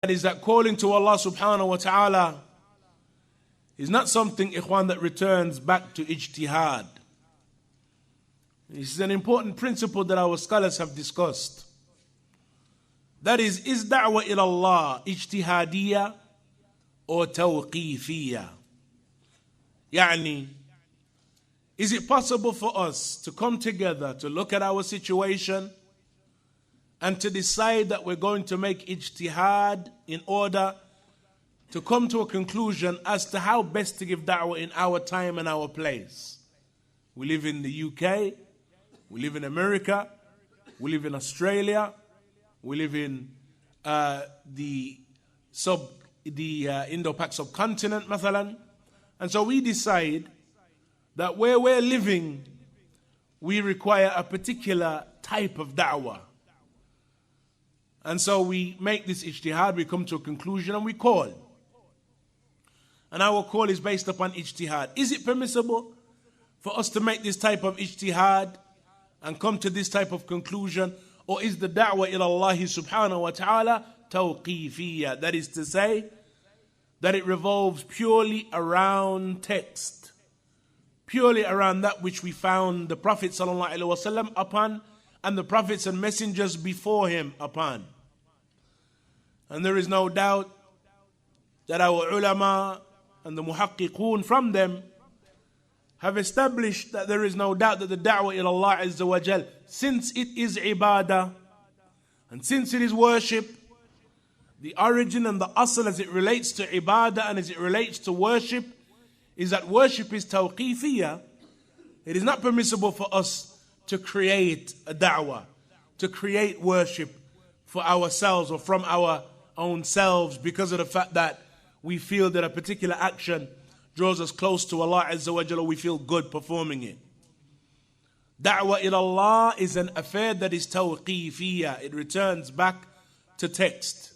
That is that calling to Allah subhanahu wa ta'ala is not something, ikhwan, that returns back to ijtihad. This is an important principle that our scholars have discussed. That is da'wah ila Allah ijtihadiyya or tawqeefiyyah? Yani, is it possible for us to come together to look at our situation and to decide that we're going to make ijtihad in order to come to a conclusion as to how best to give da'wah in our time and our place? We live in the UK, we live in America, we live in Australia, we live in the Indo-Pac subcontinent, mathalan. And so we decide that where we're living, we require a particular type of da'wah. And so we make this ijtihad, we come to a conclusion and we call. And our call is based upon ijtihad. Is it permissible for us to make this type of ijtihad and come to this type of conclusion? Or is the da'wah ila Allah subhanahu wa ta'ala tawqeefiyyah? That is to say, that it revolves purely around text, purely around that which we found the Prophet sallallahu alaihi wasallam upon and the prophets and messengers before him upon. And there is no doubt that our ulama and the muhaqqiqun from them have established that there is no doubt that the da'wah ila Allah azza wa jal, since it is ibadah and since it is worship, the origin and the asl as it relates to ibadah and as it relates to worship is that worship is tawqeefiyyah. It is not permissible for us to create a da'wah, to create worship for ourselves or from our own selves because of the fact that we feel that a particular action draws us close to Allah Azza wa Jalla, we feel good performing it. Da'wah ila Allah is an affair that is tawqeefiyyah. It returns back to text.